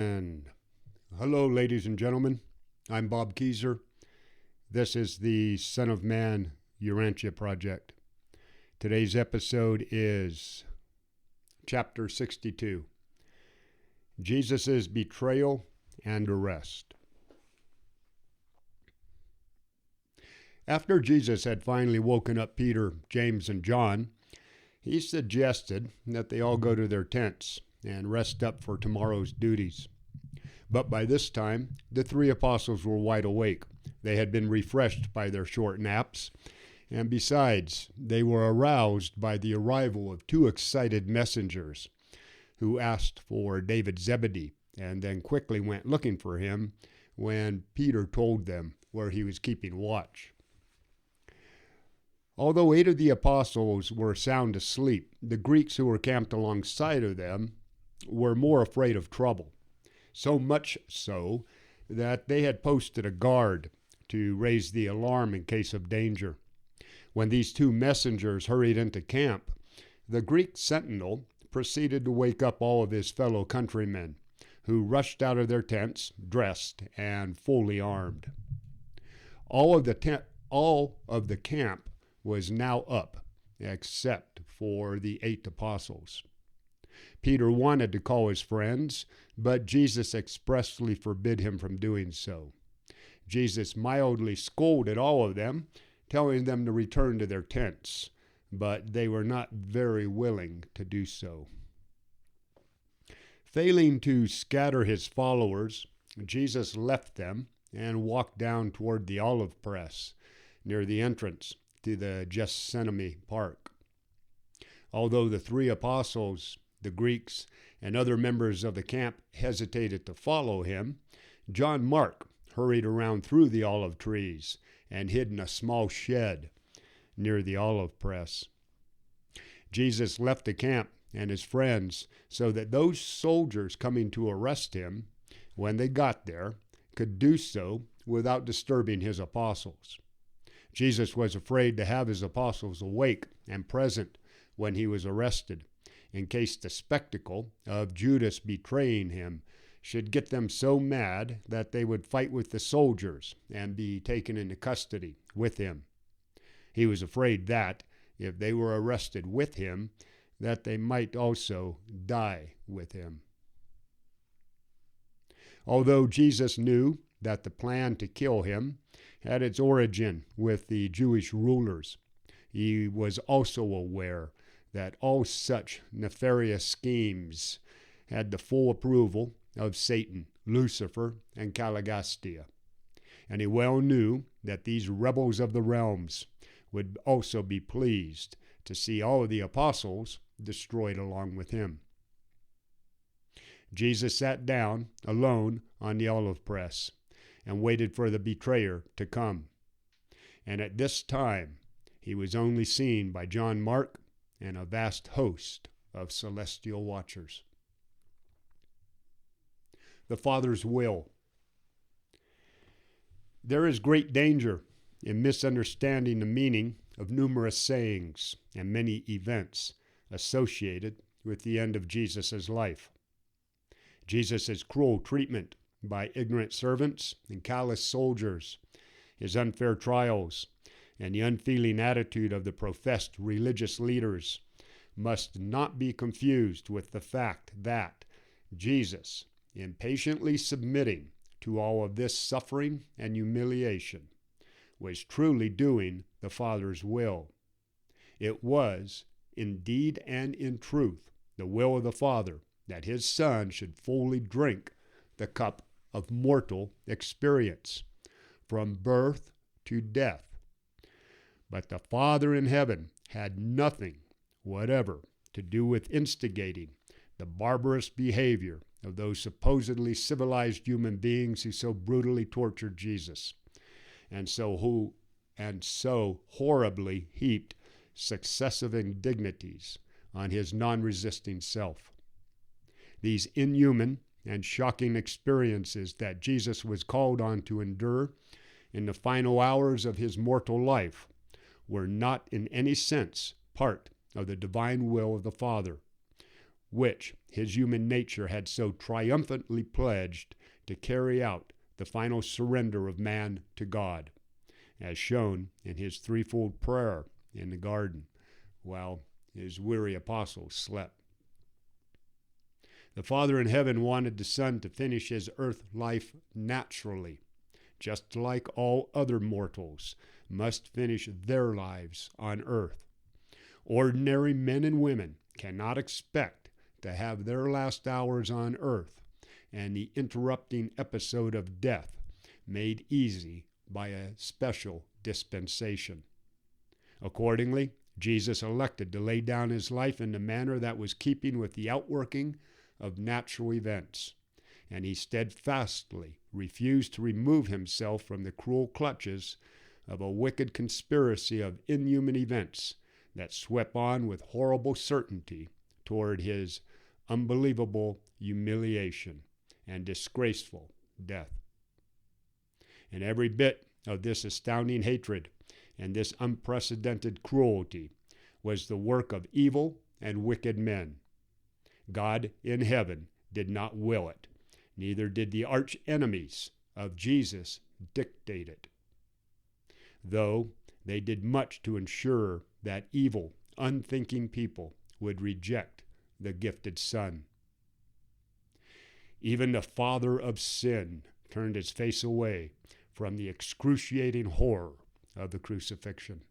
And hello, ladies and gentlemen. I'm Bob Keyser. This is the Son of Man Urantia Project. Today's episode is Chapter 62, Jesus' Betrayal and Arrest. After Jesus had finally woken up Peter, James, and John, he suggested that they all go to their tents and rest up for tomorrow's duties. But by this time, the three apostles were wide awake. They had been refreshed by their short naps, and besides, they were aroused by the arrival of two excited messengers who asked for David Zebedee and then quickly went looking for him when Peter told them where he was keeping watch. Although 8 of the apostles were sound asleep, the Greeks who were camped alongside of them were more afraid of trouble, so much so that they had posted a guard to raise the alarm in case of danger. When these two messengers hurried into camp, the Greek sentinel proceeded to wake up all of his fellow countrymen, who rushed out of their tents, dressed and fully armed. All of the camp was now up, except for the 8 apostles. Peter wanted to call his friends, but Jesus expressly forbid him from doing so. Jesus mildly scolded all of them, telling them to return to their tents, but they were not very willing to do so. Failing to scatter his followers, Jesus left them and walked down toward the olive press near the entrance to the Gethsemane Park. Although the 3 apostles, the Greeks, and other members of the camp hesitated to follow him, John Mark hurried around through the olive trees and hid in a small shed near the olive press. Jesus left the camp and his friends so that those soldiers coming to arrest him, when they got there, could do so without disturbing his apostles. Jesus was afraid to have his apostles awake and present when he was arrested, in case the spectacle of Judas betraying him should get them so mad that they would fight with the soldiers and be taken into custody with him. He was afraid that, if they were arrested with him, that they might also die with him. Although Jesus knew that the plan to kill him had its origin with the Jewish rulers, he was also aware that all such nefarious schemes had the full approval of Satan, Lucifer, and Caligastia. And he well knew that these rebels of the realms would also be pleased to see all of the apostles destroyed along with him. Jesus sat down alone on the olive press and waited for the betrayer to come. And at this time, he was only seen by John Mark and a vast host of celestial watchers. The Father's will. There is great danger in misunderstanding the meaning of numerous sayings and many events associated with the end of Jesus' life. Jesus' cruel treatment by ignorant servants and callous soldiers, his unfair trials, and the unfeeling attitude of the professed religious leaders must not be confused with the fact that Jesus, impatiently submitting to all of this suffering and humiliation, was truly doing the Father's will. It was, indeed and in truth, the will of the Father that his Son should fully drink the cup of mortal experience, from birth to death. But the Father in heaven had nothing whatever to do with instigating the barbarous behavior of those supposedly civilized human beings who so brutally tortured Jesus, and so horribly heaped successive indignities on his non-resisting self. These inhuman and shocking experiences that Jesus was called on to endure in the final hours of his mortal life were not in any sense part of the divine will of the Father, which his human nature had so triumphantly pledged to carry out the final surrender of man to God, as shown in his threefold prayer in the garden while his weary apostles slept. The Father in heaven wanted the Son to finish his earth life naturally, just like all other mortals must finish their lives on earth. Ordinary men and women cannot expect to have their last hours on earth and the interrupting episode of death made easy by a special dispensation. Accordingly, Jesus elected to lay down his life in a manner that was keeping with the outworking of natural events, and he steadfastly refused to remove himself from the cruel clutches of a wicked conspiracy of inhuman events that swept on with horrible certainty toward his unbelievable humiliation and disgraceful death. And every bit of this astounding hatred and this unprecedented cruelty was the work of evil and wicked men. God in heaven did not will it, neither did the arch enemies of Jesus dictate it, though they did much to ensure that evil, unthinking people would reject the gifted Son. Even the father of sin turned his face away from the excruciating horror of the crucifixion.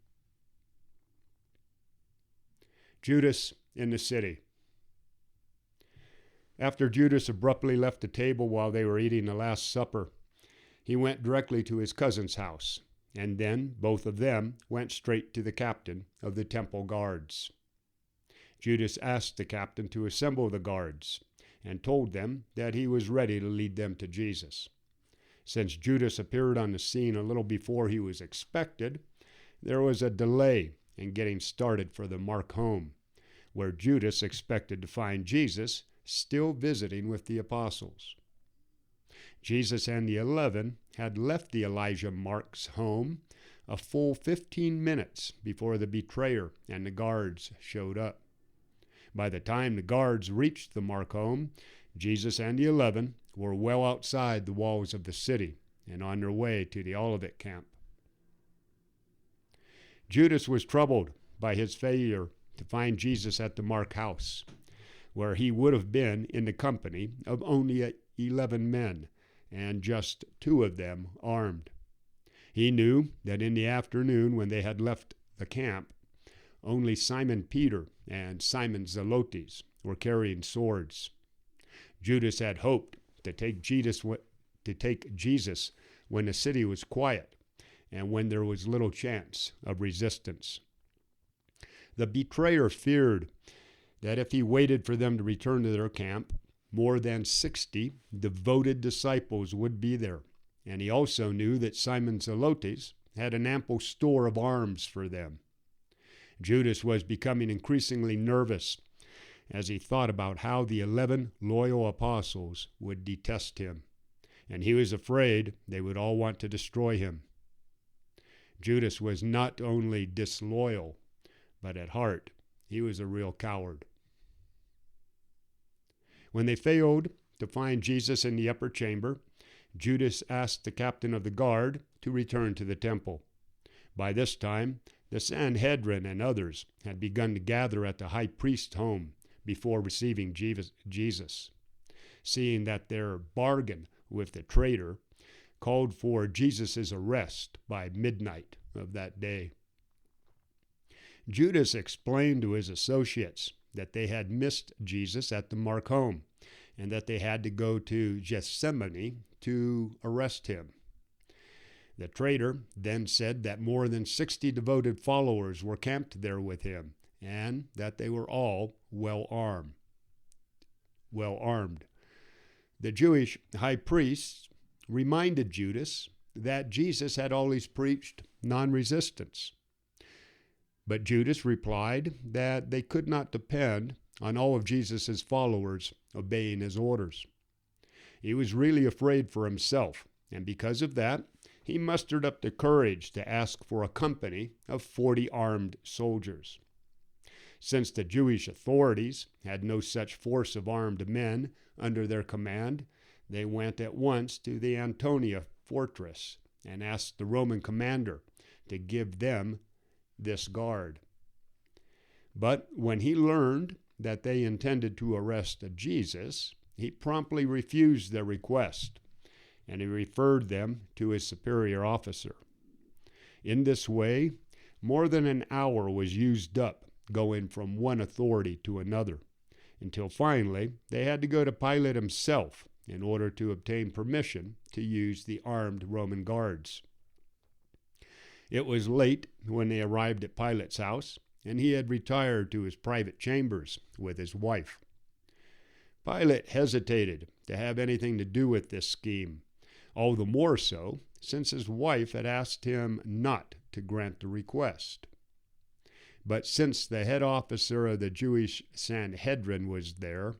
Judas in the city. After Judas abruptly left the table while they were eating the Last Supper, he went directly to his cousin's house, and then both of them went straight to the captain of the temple guards. Judas asked the captain to assemble the guards, and told them that he was ready to lead them to Jesus. Since Judas appeared on the scene a little before he was expected, there was a delay in getting started for the mark home, where Judas expected to find Jesus still visiting with the apostles. Jesus and the 11 had left the Elijah Mark's home a full 15 minutes before the betrayer and the guards showed up. By the time the guards reached the Mark home, Jesus and the 11 were well outside the walls of the city and on their way to the Olivet camp. Judas was troubled by his failure to find Jesus at the Mark house, where he would have been in the company of only 11 men, and just 2 of them armed. He knew that in the afternoon, when they had left the camp, only Simon Peter and Simon Zelotes were carrying swords. Judas had hoped to take Jesus when the city was quiet and when there was little chance of resistance. The betrayer feared that if he waited for them to return to their camp, more than 60 devoted disciples would be there, and he also knew that Simon Zelotes had an ample store of arms for them. Judas was becoming increasingly nervous as he thought about how the 11 loyal apostles would detest him, and he was afraid they would all want to destroy him. Judas was not only disloyal, but at heart, he was a real coward. When they failed to find Jesus in the upper chamber, Judas asked the captain of the guard to return to the temple. By this time, the Sanhedrin and others had begun to gather at the high priest's home before receiving Jesus, seeing that their bargain with the traitor called for Jesus' arrest by midnight of that day. Judas explained to his associates that they had missed Jesus at the Mark home and that they had to go to Gethsemane to arrest him. The traitor then said that more than 60 devoted followers were camped there with him, and that they were all well armed. The Jewish high priests reminded Judas that Jesus had always preached non-resistance. But Judas replied that they could not depend on all of Jesus' followers obeying his orders. He was really afraid for himself, and because of that, he mustered up the courage to ask for a company of 40 armed soldiers. Since the Jewish authorities had no such force of armed men under their command, they went at once to the Antonia fortress and asked the Roman commander to give them this guard. But when he learned that they intended to arrest Jesus, he promptly refused their request, and he referred them to his superior officer. In this way, more than an hour was used up going from one authority to another, until finally they had to go to Pilate himself in order to obtain permission to use the armed Roman guards. It was late when they arrived at Pilate's house, and he had retired to his private chambers with his wife. Pilate hesitated to have anything to do with this scheme, all the more so since his wife had asked him not to grant the request. But since the head officer of the Jewish Sanhedrin was there,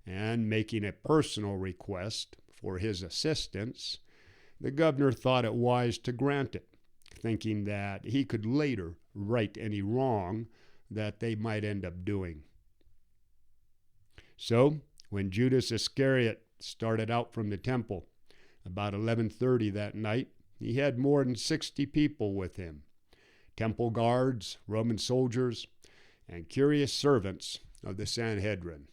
and making a personal request for his assistance, the governor thought it wise to grant it, thinking that he could later right any wrong that they might end up doing. So, when Judas Iscariot started out from the temple, about 11:30 that night, he had more than 60 people with him, temple guards, Roman soldiers, and curious servants of the Sanhedrin.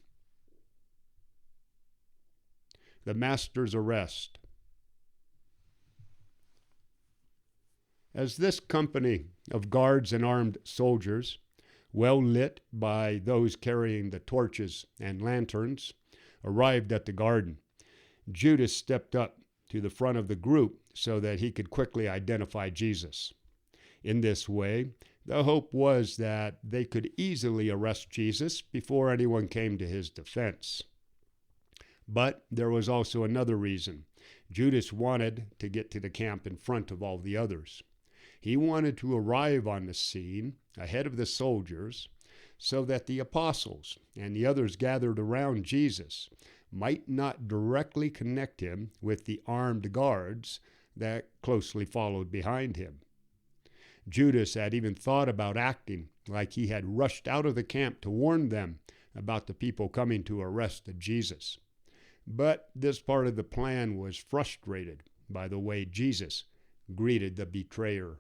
The master's arrest. As this company of guards and armed soldiers, well lit by those carrying the torches and lanterns, arrived at the garden, Judas stepped up to the front of the group so that he could quickly identify Jesus. In this way, the hope was that they could easily arrest Jesus before anyone came to his defense. But there was also another reason. Judas wanted to get to the camp in front of all the others. He wanted to arrive on the scene ahead of the soldiers so that the apostles and the others gathered around Jesus might not directly connect him with the armed guards that closely followed behind him. Judas had even thought about acting like he had rushed out of the camp to warn them about the people coming to arrest Jesus. But this part of the plan was frustrated by the way Jesus greeted the betrayer.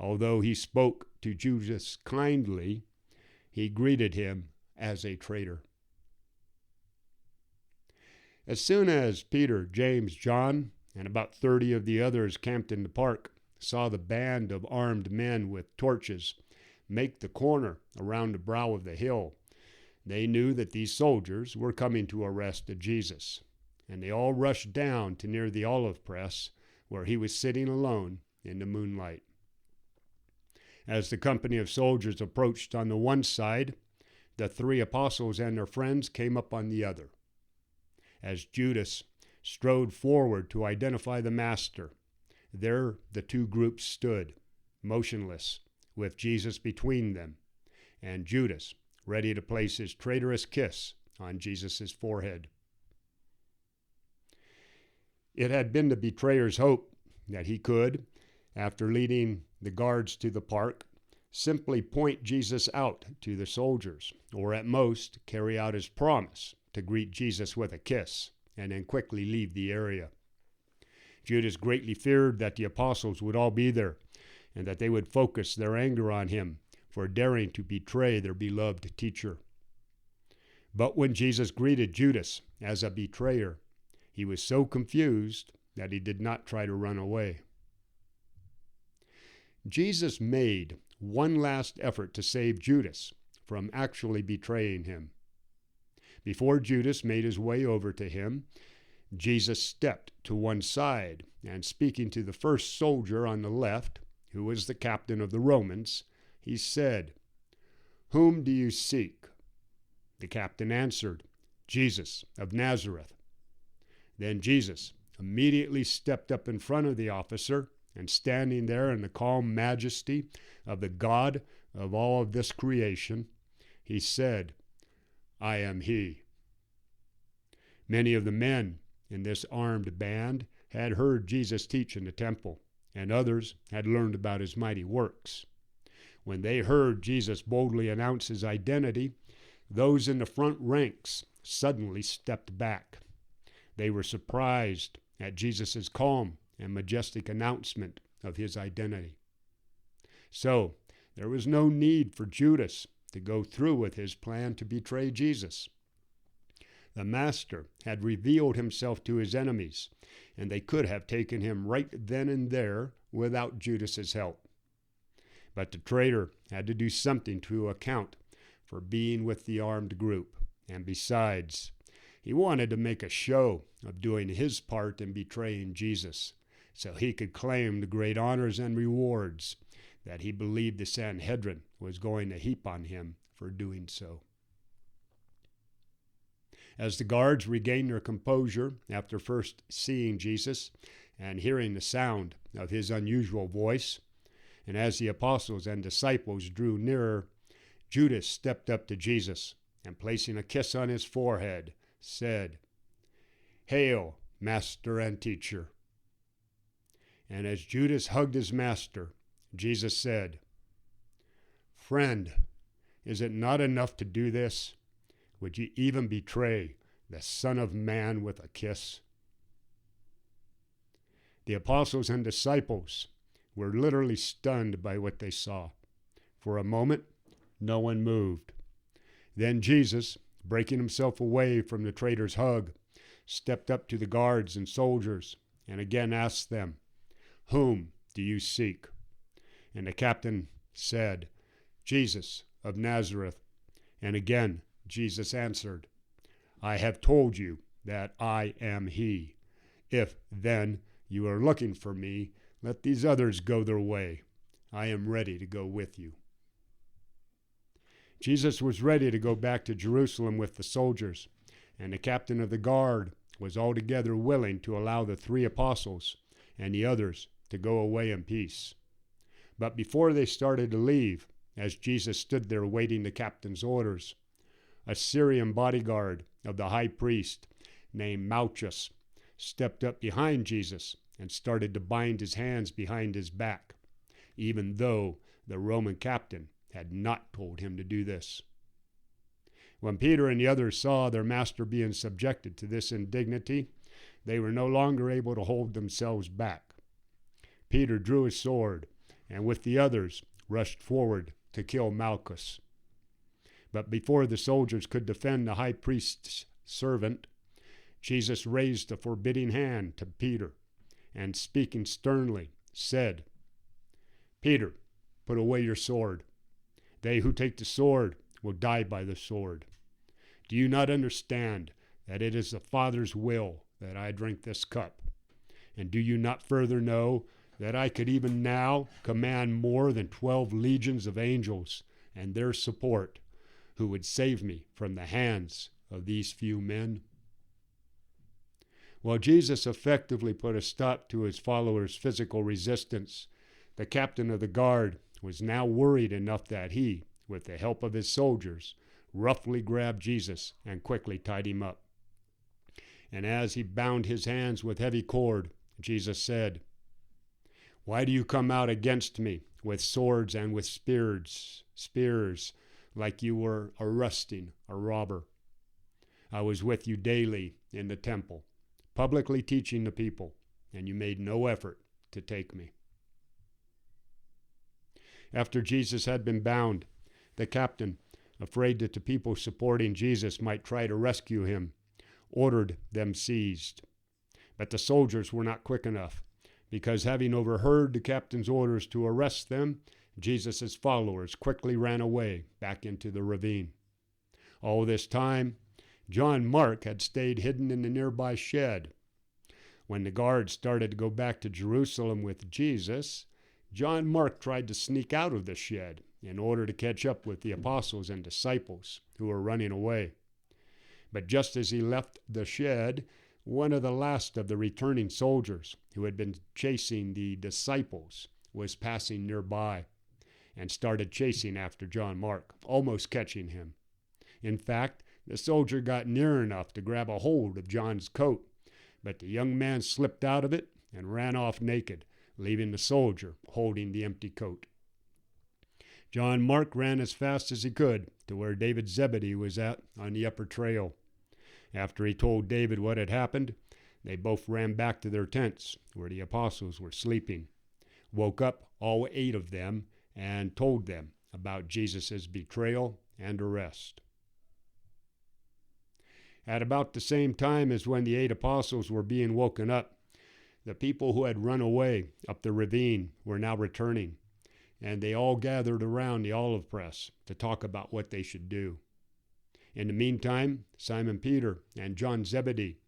Although he spoke to Judas kindly, he greeted him as a traitor. As soon as Peter, James, John, and about 30 of the others camped in the park saw the band of armed men with torches make the corner around the brow of the hill, they knew that these soldiers were coming to arrest Jesus, and they all rushed down to near the olive press where he was sitting alone in the moonlight. As the company of soldiers approached on the one side, the 3 apostles and their friends came up on the other. As Judas strode forward to identify the master, there the 2 groups stood, motionless, with Jesus between them, and Judas ready to place his traitorous kiss on Jesus' forehead. It had been the betrayer's hope that he could, after leading the guards to the park, simply point Jesus out to the soldiers, or at most carry out his promise to greet Jesus with a kiss, and then quickly leave the area. Judas greatly feared that the apostles would all be there, and that they would focus their anger on him for daring to betray their beloved teacher. But when Jesus greeted Judas as a betrayer, he was so confused that he did not try to run away. Jesus made one last effort to save Judas from actually betraying him. Before Judas made his way over to him, Jesus stepped to one side, and speaking to the first soldier on the left, who was the captain of the Romans, he said, "Whom do you seek?" The captain answered, "Jesus of Nazareth." Then Jesus immediately stepped up in front of the officer, and standing there in the calm majesty of the God of all of this creation, he said, "I am he." Many of the men in this armed band had heard Jesus teach in the temple, and others had learned about his mighty works. When they heard Jesus boldly announce his identity, those in the front ranks suddenly stepped back. They were surprised at Jesus' calm and majestic announcement of his identity. So, there was no need for Judas to go through with his plan to betray Jesus. The Master had revealed himself to his enemies, and they could have taken him right then and there without Judas's help. But the traitor had to do something to account for being with the armed group, and besides, he wanted to make a show of doing his part in betraying Jesus, so he could claim the great honors and rewards that he believed the Sanhedrin was going to heap on him for doing so. As the guards regained their composure after first seeing Jesus and hearing the sound of his unusual voice, and as the apostles and disciples drew nearer, Judas stepped up to Jesus and, placing a kiss on his forehead, said, "Hail, Master and Teacher." And as Judas hugged his master, Jesus said, "Friend, is it not enough to do this? Would you even betray the Son of Man with a kiss?" The apostles and disciples were literally stunned by what they saw. For a moment, no one moved. Then Jesus, breaking himself away from the traitor's hug, stepped up to the guards and soldiers and again asked them, "Whom do you seek?" And the captain said, "Jesus of Nazareth." And again Jesus answered, "I have told you that I am he. If, then, you are looking for me, let these others go their way. I am ready to go with you." Jesus was ready to go back to Jerusalem with the soldiers, and the captain of the guard was altogether willing to allow the 3 apostles and the others to go away in peace. But before they started to leave, as Jesus stood there waiting the captain's orders, a Syrian bodyguard of the high priest named Malchus stepped up behind Jesus and started to bind his hands behind his back, even though the Roman captain had not told him to do this. When Peter and the others saw their master being subjected to this indignity, they were no longer able to hold themselves back. Peter drew his sword and with the others rushed forward to kill Malchus. But before the soldiers could defend the high priest's servant, Jesus raised a forbidding hand to Peter and, speaking sternly, said, "Peter, put away your sword. They who take the sword will die by the sword. Do you not understand that it is the Father's will that I drink this cup? And do you not further know that I could even now command more than 12 legions of angels and their support, who would save me from the hands of these few men?" While Jesus effectively put a stop to his followers' physical resistance, the captain of the guard was now worried enough that he, with the help of his soldiers, roughly grabbed Jesus and quickly tied him up. And as he bound his hands with heavy cord, Jesus said, "Why do you come out against me with swords and with spears, like you were arresting a robber? I was with you daily in the temple, publicly teaching the people, and you made no effort to take me." After Jesus had been bound, the captain, afraid that the people supporting Jesus might try to rescue him, ordered them seized. But the soldiers were not quick enough, because having overheard the captain's orders to arrest them, Jesus' followers quickly ran away back into the ravine. All this time, John Mark had stayed hidden in the nearby shed. When the guards started to go back to Jerusalem with Jesus, John Mark tried to sneak out of the shed in order to catch up with the apostles and disciples who were running away. But just as he left the shed, one of the last of the returning soldiers who had been chasing the disciples was passing nearby and started chasing after John Mark, almost catching him. In fact, the soldier got near enough to grab a hold of John's coat, but the young man slipped out of it and ran off naked, leaving the soldier holding the empty coat. John Mark ran as fast as he could to where David Zebedee was at on the upper trail. After he told David what had happened, they both ran back to their tents where the apostles were sleeping, woke up all 8 of them, and told them about Jesus' betrayal and arrest. At about the same time as when the 8 apostles were being woken up, the people who had run away up the ravine were now returning, and they all gathered around the olive press to talk about what they should do. In the meantime, Simon Peter and John Zebedee,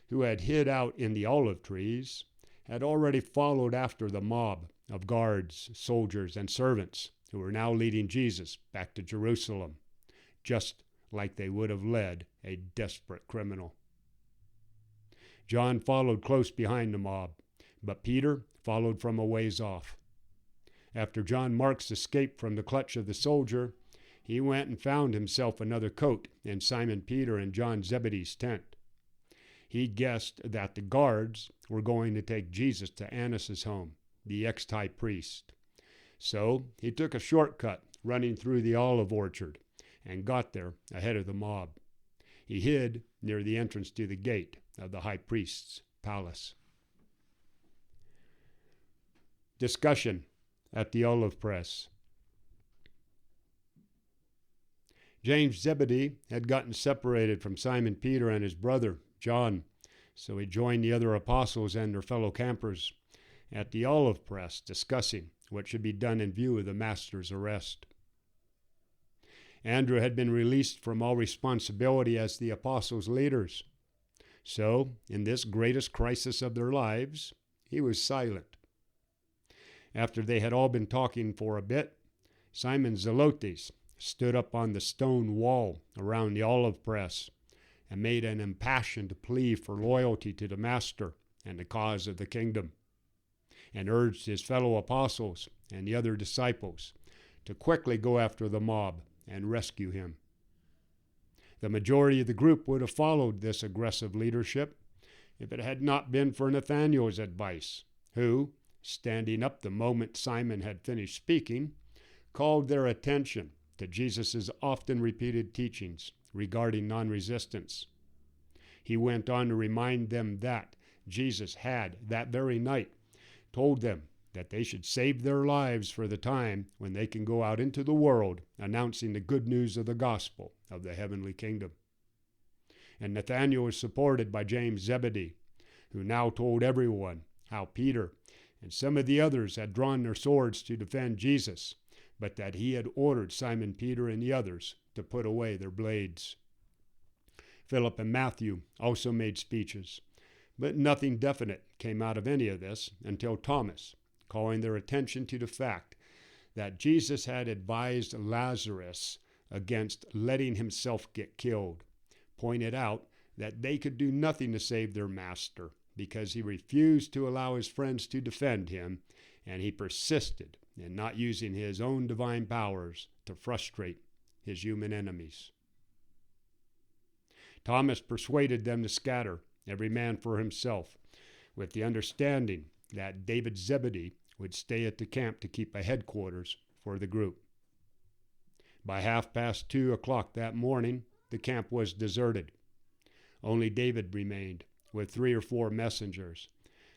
who had hid out in the olive trees, had already followed after the mob of guards, soldiers, and servants who were now leading Jesus back to Jerusalem, just like they would have led a desperate criminal. John followed close behind the mob, but Peter followed from a ways off. After John Mark's escape from the clutch of the soldier, he went and found himself another coat in Simon Peter and John Zebedee's tent. He guessed that the guards were going to take Jesus to Annas' home, the ex-high priest. So he took a shortcut running through the olive orchard and got there ahead of the mob. He hid near the entrance to the gate of the high priest's palace. Discussion at the olive press. James Zebedee had gotten separated from Simon Peter and his brother, John, so he joined the other apostles and their fellow campers at the olive press discussing what should be done in view of the master's arrest. Andrew had been released from all responsibility as the apostles' leaders. So, in this greatest crisis of their lives, he was silent. After they had all been talking for a bit, Simon Zelotes stood up on the stone wall around the olive press and made an impassioned plea for loyalty to the Master and the cause of the kingdom, and urged his fellow apostles and the other disciples to quickly go after the mob and rescue him. The majority of the group would have followed this aggressive leadership if it had not been for Nathanael's advice, who, standing up the moment Simon had finished speaking, called their attention to Jesus' often repeated teachings regarding non-resistance. He went on to remind them that Jesus had, that very night, told them that they should save their lives for the time when they can go out into the world announcing the good news of the gospel of the heavenly kingdom. And Nathanael was supported by James Zebedee, who now told everyone how Peter and some of the others had drawn their swords to defend Jesus, but that he had ordered Simon Peter and the others to put away their blades. Philip and Matthew also made speeches, but nothing definite came out of any of this until Thomas, calling their attention to the fact that Jesus had advised Lazarus against letting himself get killed, pointed out that they could do nothing to save their master because he refused to allow his friends to defend him, and he persisted in not using his own divine powers to frustrate his human enemies. Thomas persuaded them to scatter, every man for himself, with the understanding that David Zebedee would stay at the camp to keep a headquarters for the group. By 2:30 that morning, the camp was deserted. Only David remained, with 3 or 4 messengers,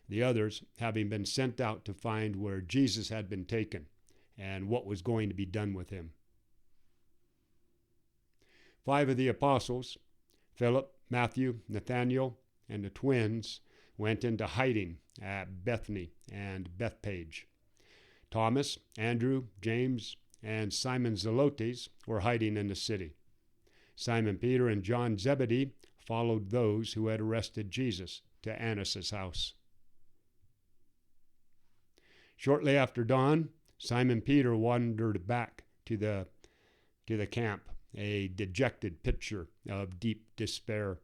the others having been sent out to find where Jesus had been taken and what was going to be done with him. 5 of the apostles, Philip, Matthew, Nathanael, and the twins, went into hiding at Bethany and Bethpage. Thomas, Andrew, James, and Simon Zelotes were hiding in the city. Simon Peter and John Zebedee followed those who had arrested Jesus to Annas' house. Shortly after dawn, Simon Peter wandered back to the camp, a dejected picture of deep despair.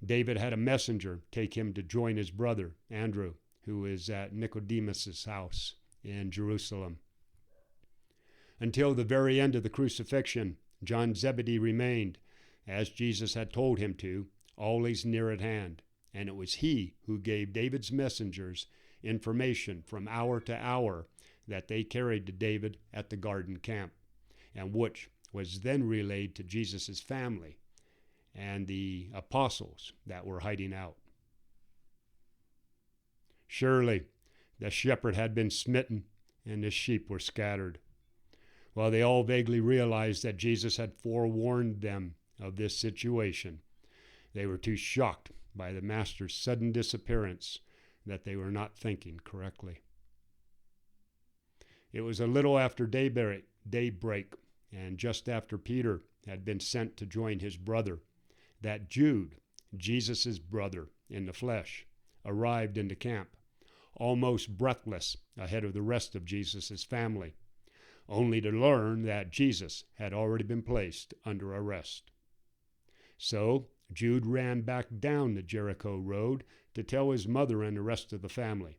David had a messenger take him to join his brother, Andrew, who was at Nicodemus' house in Jerusalem. Until the very end of the crucifixion, John Zebedee remained, as Jesus had told him to, always near at hand, and it was he who gave David's messengers information from hour to hour that they carried to David at the garden camp, and which was then relayed to Jesus' family and the apostles that were hiding out. Surely the shepherd had been smitten, and the sheep were scattered. While they all vaguely realized that Jesus had forewarned them of this situation, they were too shocked by the Master's sudden disappearance that they were not thinking correctly. It was a little after daybreak, and just after Peter had been sent to join his brother, that Jude, Jesus' brother in the flesh, arrived into camp, almost breathless ahead of the rest of Jesus' family, only to learn that Jesus had already been placed under arrest. So Jude ran back down the Jericho road to tell his mother and the rest of the family.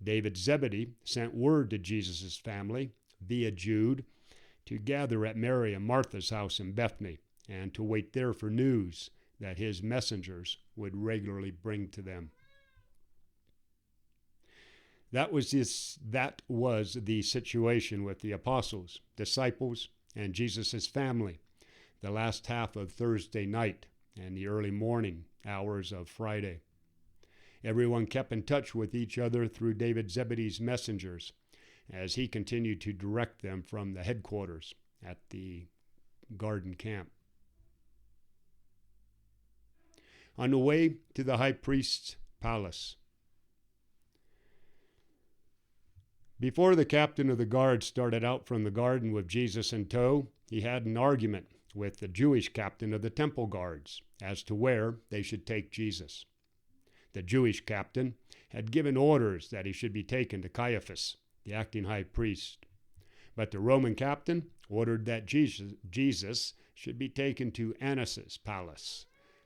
David Zebedee sent word to Jesus' family via Jude to gather at Mary and Martha's house in Bethany and to wait there for news that his messengers would regularly bring to them. That was the situation with the apostles, disciples, and Jesus' family the last half of Thursday night and the early morning hours of Friday. Everyone kept in touch with each other through David Zebedee's messengers as he continued to direct them from the headquarters at the garden camp. On the way to the high priest's palace, before the captain of the guard started out from the garden with Jesus in tow, he had an argument with the Jewish captain of the temple guards as to where they should take Jesus. The Jewish captain had given orders that he should be taken to Caiaphas, the acting high priest. But the Roman captain ordered that Jesus should be taken to Annas' palace,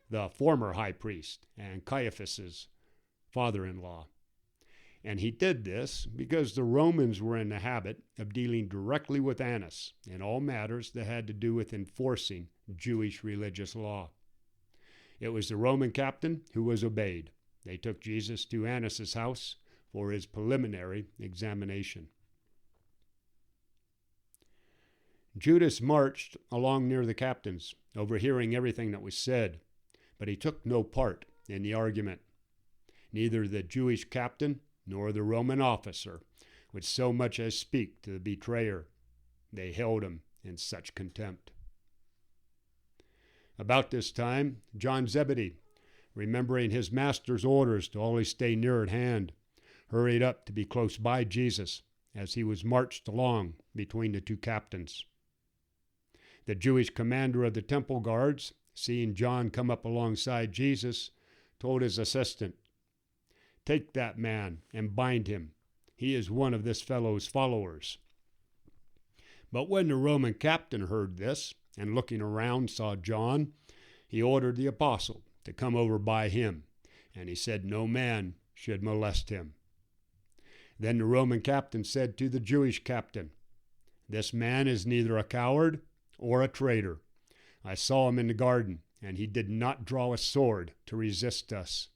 the former high priest and Caiaphas' father-in-law. And he did this because the Romans were in the habit of dealing directly with Annas in all matters that had to do with enforcing Jewish religious law. It was the Roman captain who was obeyed. They took Jesus to Annas' house for his preliminary examination. Judas marched along near the captains, overhearing everything that was said, but he took no part in the argument. Neither the Jewish captain nor the Roman officer would so much as speak to the betrayer. They held him in such contempt. About this time, John Zebedee, remembering his master's orders to always stay near at hand, hurried up to be close by Jesus as he was marched along between the two captains. The Jewish commander of the temple guards, seeing John come up alongside Jesus, told his assistant, "Take that man and bind him. He is one of this fellow's followers." But when the Roman captain heard this, and looking around saw John, he ordered the apostle to come over by him, and he said no man should molest him. Then the Roman captain said to the Jewish captain, "This man is neither a coward or a traitor. I saw him in the garden, and he did not draw a sword to resist us.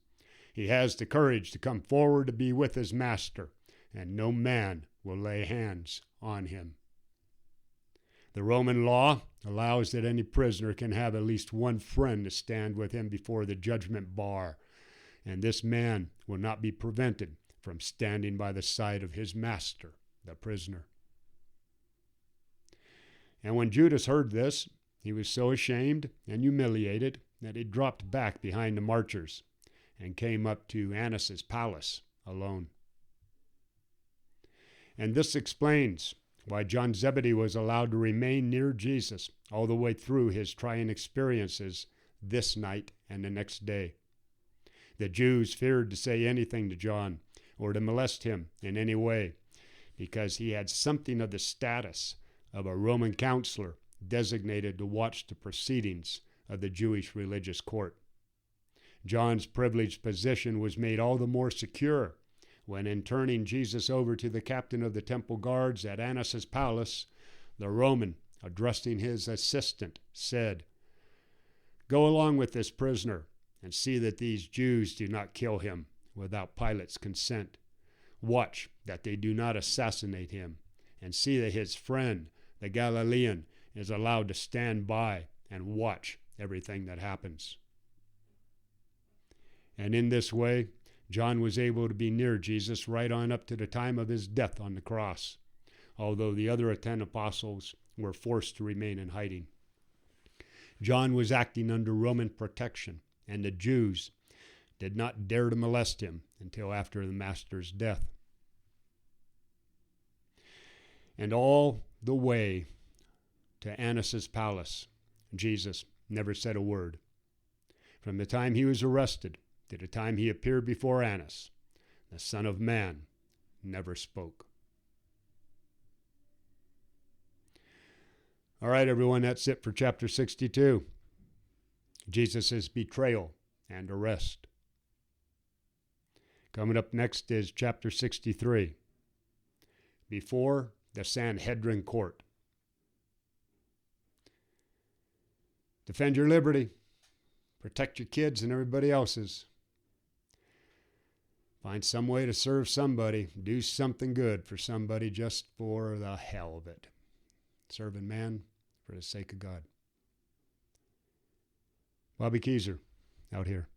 He has the courage to come forward to be with his master, and no man will lay hands on him." The Roman law allows that any prisoner can have at least one friend to stand with him before the judgment bar, and this man will not be prevented from standing by the side of his master, the prisoner. And when Judas heard this, he was so ashamed and humiliated that he dropped back behind the marchers and came up to Annas' palace alone. And this explains why John Zebedee was allowed to remain near Jesus all the way through his trying experiences this night and the next day. The Jews feared to say anything to John or to molest him in any way because he had something of the status of a Roman counselor designated to watch the proceedings of the Jewish religious court. John's privileged position was made all the more secure when, in turning Jesus over to the captain of the temple guards at Annas' palace, the Roman, addressing his assistant, said, "Go along with this prisoner and see that these Jews do not kill him without Pilate's consent, Watch that they do not assassinate him, and see that his friend, the Galilean, is allowed to stand by and watch everything that happens. And in this way, John was able to be near Jesus right on up to the time of his death on the cross, although the other 10 apostles were forced to remain in hiding. John was acting under Roman protection, and the Jews did not dare to molest him until after the Master's death. And all the way to Annas' palace, Jesus never said a word. From the time he was arrested to the time he appeared before Annas, the Son of Man never spoke. All right, everyone, that's it for chapter 62. Jesus' betrayal and arrest. Coming up next is chapter 63, before the Sanhedrin court. Defend your liberty. Protect your kids and everybody else's. Find some way to serve somebody. Do something good for somebody just for the hell of it. Serving man for the sake of God. Bobby Keyser, out here.